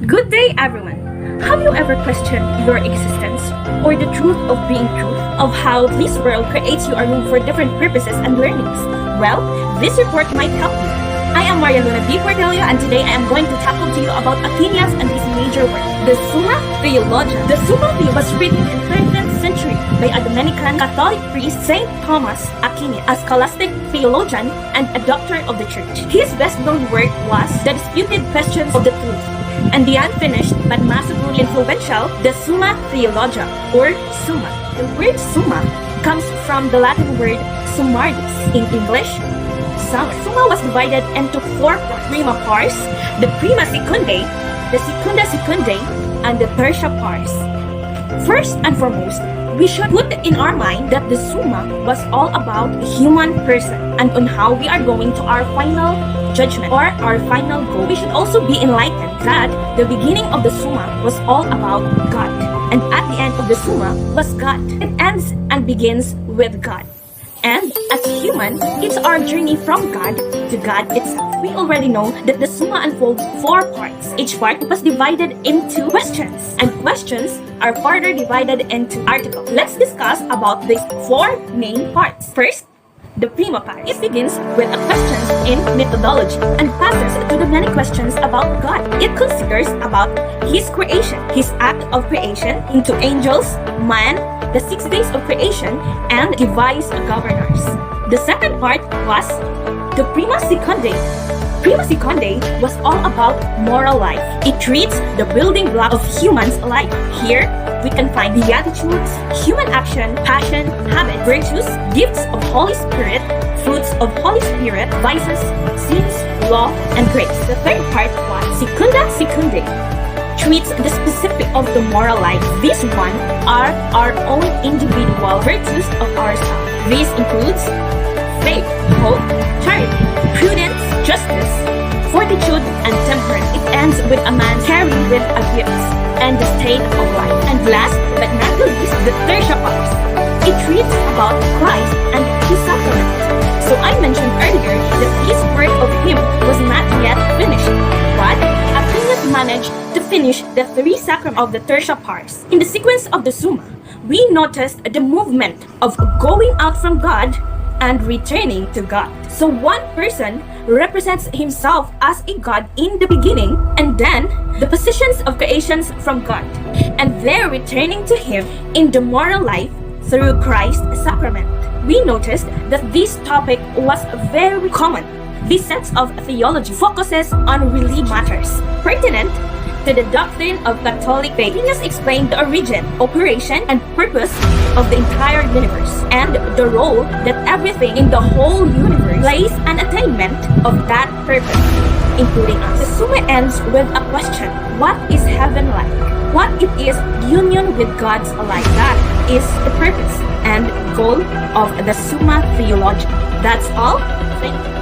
Good day, everyone. Have you ever questioned your existence or the truth of being true, of how this world creates you a room for different purposes and learnings? Well, this report might help you. I am Maria Luna B. Cordelio, and today I am going to tackle to you about Athenias and his major work, the Summa Theologica. The Summa Theologica was written in 13th century by a Dominican Catholic priest Saint Thomas Aquinas, a scholastic theologian and a doctor of the church. His best-known work was The Disputed Questions of the Truth, and the unfinished but massively influential The Summa Theologica, or Summa. The word Summa comes from the Latin word summarius, in English, summa. Summa was divided into four prima pars, the prima secundae, the secunda secundae, and the tertia pars. First and foremost, we should put in our mind that the Summa was all about the human person and on how we are going to our final judgment or our final goal. We should also be enlightened that the beginning of the Summa was all about God, and at the end of the Summa was God. It ends and begins with God. And as human, it's our journey from God to God itself. We already know that the Summa unfolds four parts. Each part was divided into questions, and questions are further divided into articles. Let's discuss about these four main parts. First, the prima part. It begins with a question in methodology and passes to the many questions about God. It considers about His creation, His act of creation into angels, man, the 6 days of creation, and devised governors. The second part was the prima secundae. Prima secundae was all about moral life. It treats the building block of humans' life. Here, we can find the attitudes, human action, passion, habit, virtues, gifts of Holy Spirit, fruits of Holy Spirit, vices, sins, law, and grace. The third part was secunda secundae. Treats the specific of the moral life. These one are our own individual virtues of ourselves. This includes faith, hope, charity, prudence, justice, fortitude, and temperance. It ends with a man carried with a gift and the state of life. And last but not the least, the tertia pars. It treats about Christ and His sacrament. So I mentioned earlier that this work of him was not yet finished, but Aquinas managed to finish the three sacraments of the tertia pars. In the sequence of the Summa, we noticed the movement of going out from God and returning to God. So one person represents himself as a God in the beginning, and then the positions of creations from God, and they're returning to Him in the moral life through Christ's sacrament. We noticed that this topic was very common. This sense of theology focuses on religious matters pertinent to the doctrine of Catholic faith. Aquinas explained the origin, operation, and purpose of the entire universe, and the role that everything in the whole universe plays an attainment of that purpose, including us. The Summa ends with a question: what is heaven like? What it is union with God's life. That is the purpose and goal of the Summa Theologica. That's all. Thank you.